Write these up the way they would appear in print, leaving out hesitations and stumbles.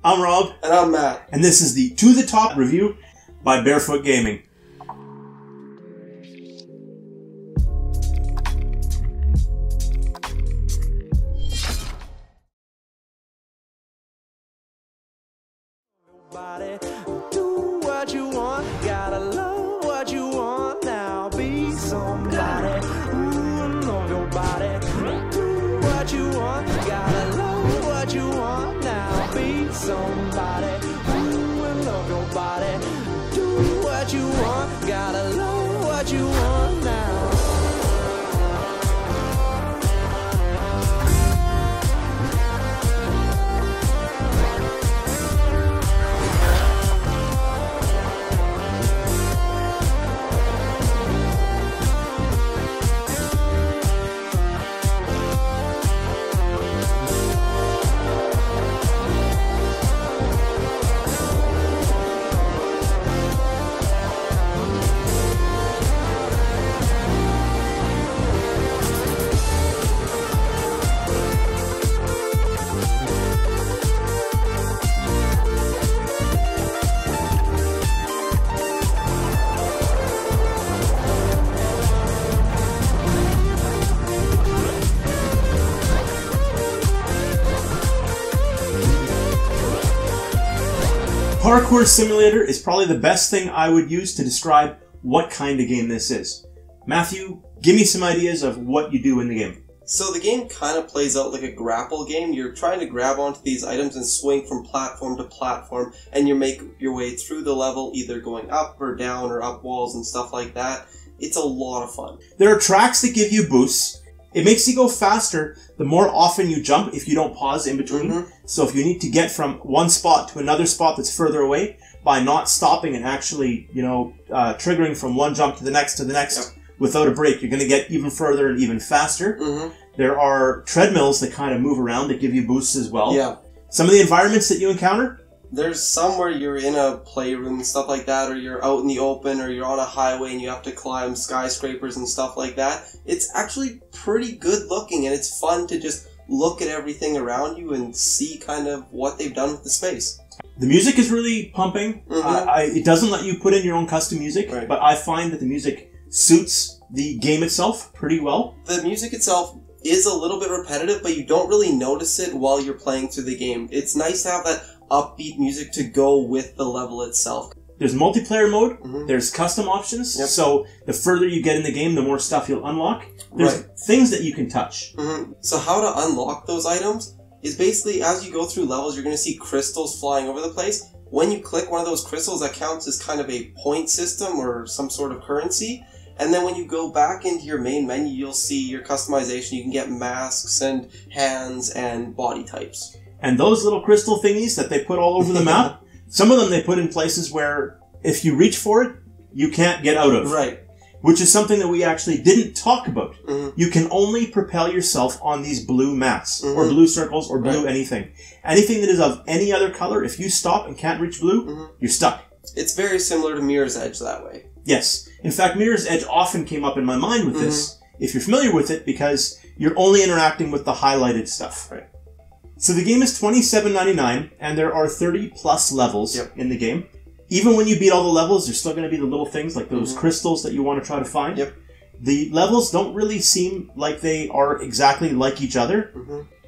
I'm Rob. And I'm Matt. And this is the To The Top review by Barefoot Gaming. Do what you want, gotta love what you want now. Be somebody, love your body. Do what you want, gotta love what you want now. Be somebody, and love your body. Do what you want, gotta love what you want now. Parkour Simulator is probably the best thing I would use to describe what kind of game this is. Matthew, give me some ideas of what you do in the game. So the game kind of plays out like a grapple game. You're trying to grab onto these items and swing from platform to platform, and you make your way through the level, either going up or down or up walls and stuff like that. It's a lot of fun. There are tracks that give you boosts. It makes you go faster the more often you jump if you don't pause in between. So if you need to get from one spot to another spot that's further away, by not stopping and actually, triggering from one jump to the next without a break, you're going to get even further and even faster. There are treadmills that kind of move around that give you boosts as well. Yeah. Some of the environments that you encounter? There's some where you're in a playroom and stuff like that, or you're out in the open, or you're on a highway and you have to climb skyscrapers and stuff like that. It's actually pretty good looking, and it's fun to just look at everything around you and see kind of what they've done with the space. The music is really pumping. It doesn't let you put in your own custom music, but I find that the music suits the game itself pretty well. The music itself is a little bit repetitive, but you don't really notice it while you're playing through the game. It's nice to have that upbeat music to go with the level itself. There's multiplayer mode, there's custom options, so the further you get in the game, the more stuff you'll unlock. There's things that you can touch. So how to unlock those items is basically, as you go through levels, you're going to see crystals flying over the place. When you click one of those crystals, that counts as kind of a point system or some sort of currency. And then when you go back into your main menu, you'll see your customization. You can get masks and hands and body types. And those little crystal thingies that they put all over the map, some of them they put in places where if you reach for it, you can't get out of. Right. Which is something that we actually didn't talk about. You can only propel yourself on these blue mats, or blue circles, or blue anything. Anything that is of any other color, if you stop and can't reach blue, you're stuck. It's very similar to Mirror's Edge that way. Yes. In fact, Mirror's Edge often came up in my mind with this, if you're familiar with it, because you're only interacting with the highlighted stuff. Right. So the game is $27.99, and there are 30 plus levels in the game. Even when you beat all the levels, there's still going to be the little things like those crystals that you want to try to find. The levels don't really seem like they are exactly like each other.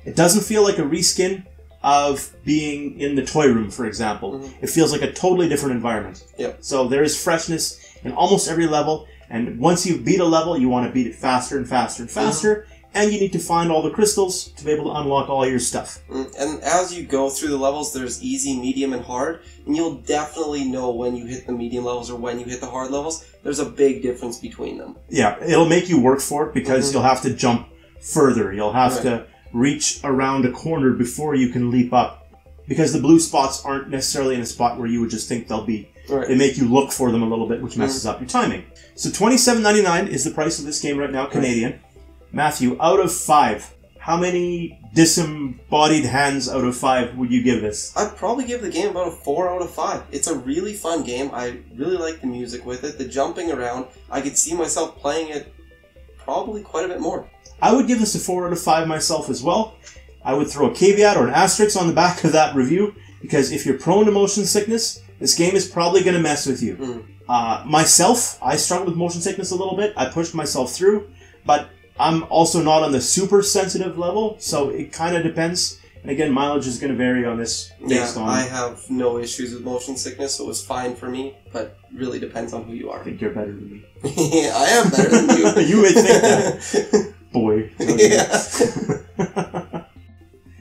It doesn't feel like a reskin of being in the toy room, for example. It feels like a totally different environment. So there is freshness in almost every level, and once you beat a level, you want to beat it faster and faster and faster. And you need to find all the crystals to be able to unlock all your stuff. And as you go through the levels, there's easy, medium, and hard. And you'll definitely know when you hit the medium levels or when you hit the hard levels. There's a big difference between them. Yeah, it'll make you work for it because you'll have to jump further. You'll have to reach around a corner before you can leap up. Because the blue spots aren't necessarily in a spot where you would just think they'll be. They make you look for them a little bit, which messes up your timing. So $27.99 is the price of this game right now, Canadian. Matthew, out of 5, how many disembodied hands out of 5 would you give this? I'd probably give the game about a 4 out of 5. It's a really fun game. I really like the music with it, the jumping around. I could see myself playing it probably quite a bit more. I would give this a 4 out of 5 myself as well. I would throw a caveat or an asterisk on the back of that review because if you're prone to motion sickness, this game is probably going to mess with you. Myself, I struggled with motion sickness a little bit. I pushed myself through, but I'm also not on the super sensitive level, so it kind of depends. And again, mileage is going to vary on this based on... I have no issues with motion sickness, so it was fine for me, but really depends on who you are. I think you're better than me. Yeah, I am better than you. You would think that. Boy. Yeah.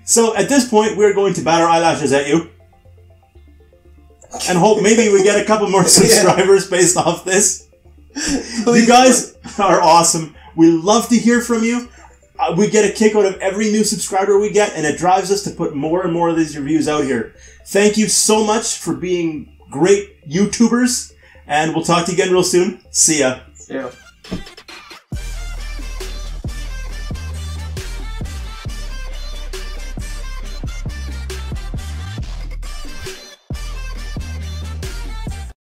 So at this point, we're going to bat our eyelashes at you. And hope maybe we get a couple more subscribers based off this. You guys are awesome. We love to hear from you. We get a kick out of every new subscriber we get, and it drives us to put more and more of these reviews out here. Thank you so much for being great YouTubers, and we'll talk to you again real soon. See ya. Yeah.